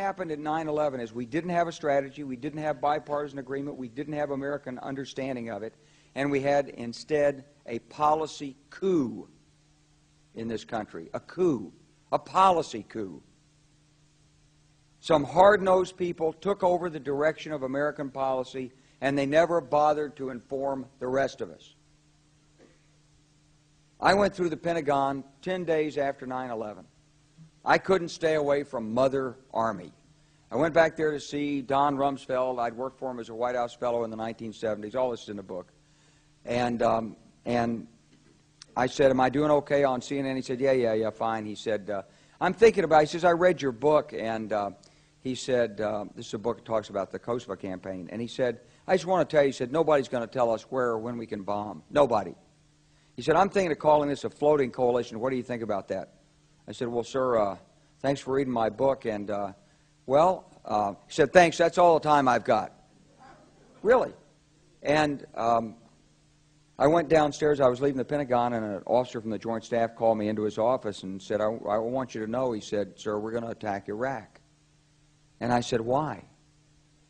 happened at 9/11 is we didn't have a strategy, we didn't have bipartisan agreement, we didn't have American understanding of it, and we had instead a policy coup in this country. A coup. A policy coup. Some hard-nosed people took over the direction of American policy, and they never bothered to inform the rest of us. I went through the Pentagon 10 days after 9/11. I couldn't stay away from Mother Army. I went back there to see Don Rumsfeld. I'd worked for him as a White House fellow in the 1970s. All this is in the book. And I said, am I doing okay on CNN? He said, yeah, fine. He said, I'm thinking about it. He says, I read your book, and he said, this is a book that talks about the Kosovo campaign. And he said, I just want to tell you, he said, nobody's going to tell us where or when we can bomb. Nobody. He said, I'm thinking of calling this a floating coalition. What do you think about that? I said, well, sir, thanks for reading my book. And, he said, thanks, that's all the time I've got. Really. And I went downstairs. I was leaving the Pentagon, and an officer from the Joint Staff called me into his office and said, I want you to know, he said, sir, we're going to attack Iraq. And I said, why?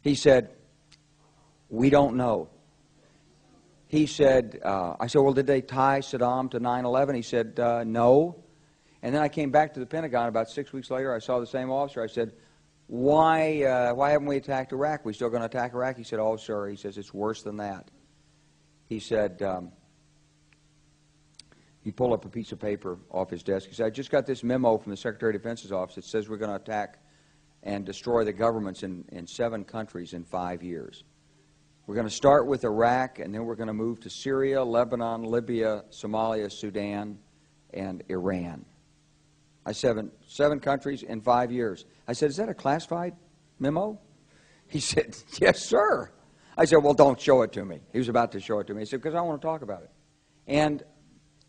He said, we don't know. He said, I said, well, did they tie Saddam to 9/11? He said, no. And then I came back to the Pentagon about 6 weeks later. I saw the same officer. I said, why haven't we attacked Iraq? We still going to attack Iraq? He said, oh, sir. He says, it's worse than that. He said, he pulled up a piece of paper off his desk. He said, I just got this memo from the Secretary of Defense's office. It says we're going to attack and destroy the governments in 7 countries in 5 years. We're going to start with Iraq, and then we're going to move to Syria, Lebanon, Libya, Somalia, Sudan, and Iran. I said, 7 countries in 5 years. I said, is that a classified memo? He said, yes, sir. I said, well, don't show it to me. He was about to show it to me. He said, because I want to talk about it. And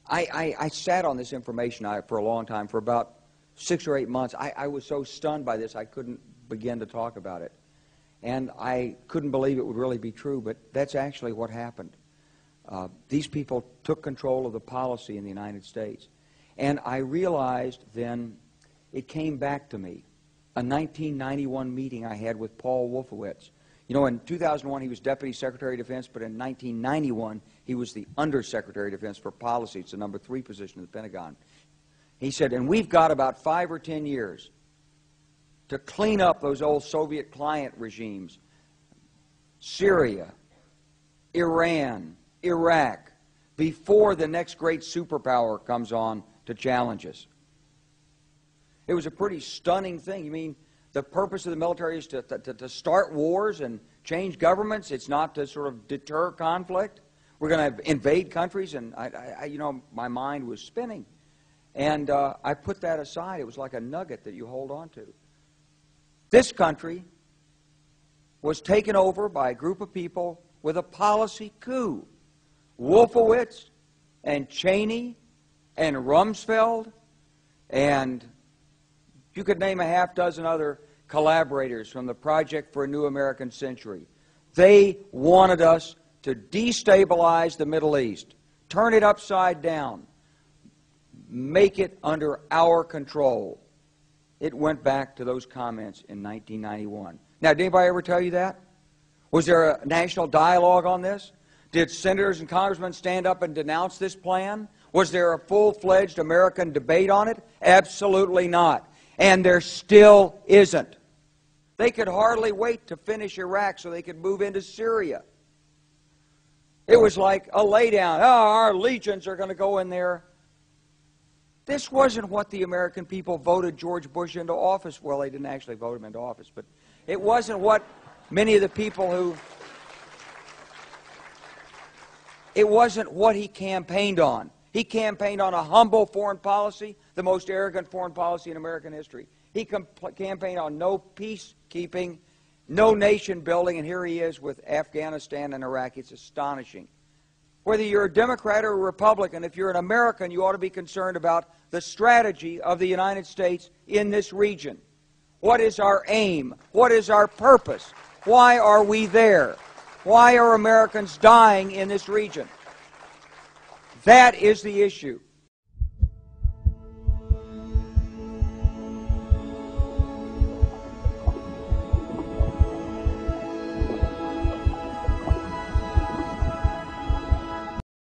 I sat on this information for a long time, for about 6 or 8 months. I was so stunned by this, I couldn't begin to talk about it. And I couldn't believe it would really be true, but that's actually what happened. These people took control of the policy in the United States. And I realized then, it came back to me, a 1991 meeting I had with Paul Wolfowitz. You know, in 2001, he was Deputy Secretary of Defense, but in 1991, he was the Undersecretary of Defense for Policy. It's the number 3 position in the Pentagon. He said, and we've got about 5 or 10 years to clean up those old Soviet client regimes. Syria, Iran, Iraq, before the next great superpower comes on to challenge us. It was a pretty stunning thing. You mean, the purpose of the military is to start wars and change governments? It's not to sort of deter conflict? We're going to invade countries? And, you know, my mind was spinning. And I put that aside. It was like a nugget that you hold on to. This country was taken over by a group of people with a policy coup. Wolfowitz and Cheney and Rumsfeld, and you could name a half-dozen other collaborators from the Project for a New American Century. They wanted us to destabilize the Middle East, turn it upside down, make it under our control. It went back to those comments in 1991. Now, did anybody ever tell you that? Was there a national dialogue on this? Did senators and congressmen stand up and denounce this plan? Was there a full-fledged American debate on it? Absolutely not. And there still isn't. They could hardly wait to finish Iraq so they could move into Syria. It was like a laydown. Oh, our legions are going to go in there. This wasn't what the American people voted George Bush into office. Well, they didn't actually vote him into office, but it wasn't what many of the people who... It wasn't what he campaigned on. He campaigned on a humble foreign policy, the most arrogant foreign policy in American history. He campaigned on no peacekeeping, no nation building, and here he is with Afghanistan and Iraq. It's astonishing. Whether you're a Democrat or a Republican, if you're an American, you ought to be concerned about the strategy of the United States in this region. What is our aim? What is our purpose? Why are we there? Why are Americans dying in this region? That is the issue.